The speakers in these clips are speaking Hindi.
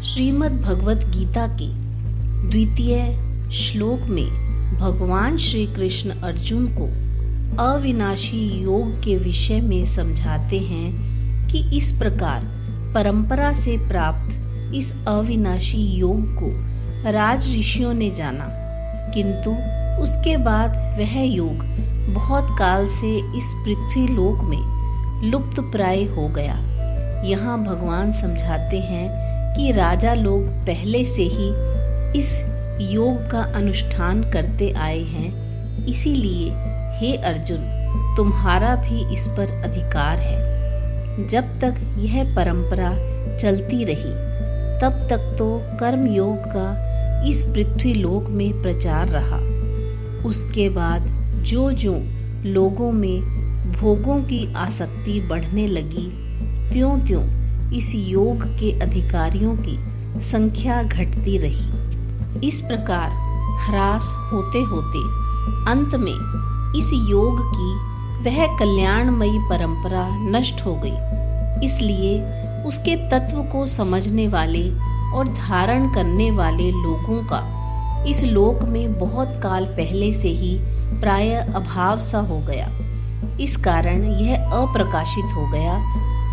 श्रीमद् भगवत गीता के द्वितीय श्लोक में भगवान श्री कृष्ण अर्जुन को अविनाशी योग के विषय में समझाते हैं कि इस प्रकार परंपरा से प्राप्त इस अविनाशी योग को राज ऋषियों ने जाना, किंतु उसके बाद वह योग बहुत काल से इस पृथ्वी लोक में लुप्त प्राय हो गया। यहाँ भगवान समझाते हैं कि राजा लोग पहले से ही इस योग का अनुष्ठान करते आए हैं, इसीलिए हे अर्जुन, तुम्हारा भी इस पर अधिकार है। जब तक यह परंपरा चलती रही तब तक तो कर्म योग का इस पृथ्वी लोक में प्रचार रहा। उसके बाद जो जो लोगों में भोगों की आसक्ति बढ़ने लगी, त्यों-त्यों इस योग के अधिकारियों की संख्या घटती रही। इस प्रकार ह्रास होते होते अंत में इस योग की वह कल्याणमयी परंपरा नष्ट हो गई। इसलिए उसके तत्व को समझने वाले और धारण करने वाले लोगों का इस लोक में बहुत काल पहले से ही प्राय अभाव सा हो गया। इस कारण यह अप्रकाशित हो गया,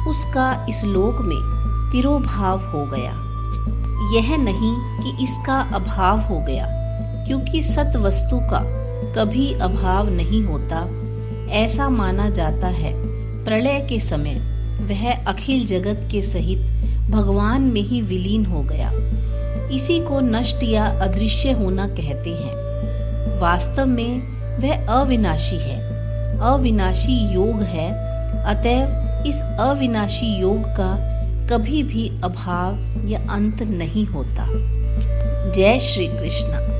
उसका इस लोक में तिरोभाव हो गया। यह नहीं कि इसका अभाव हो गया, क्योंकि सत वस्तु का कभी अभाव नहीं होता। ऐसा माना जाता है प्रलय के समय वह अखिल जगत के सहित भगवान में ही विलीन हो गया। इसी को नष्ट या अदृश्य होना कहते हैं। वास्तव में वह अविनाशी है, अविनाशी योग है। अतएव इस अविनाशी योग का कभी भी अभाव या अंत नहीं होता। जय श्री कृष्ण।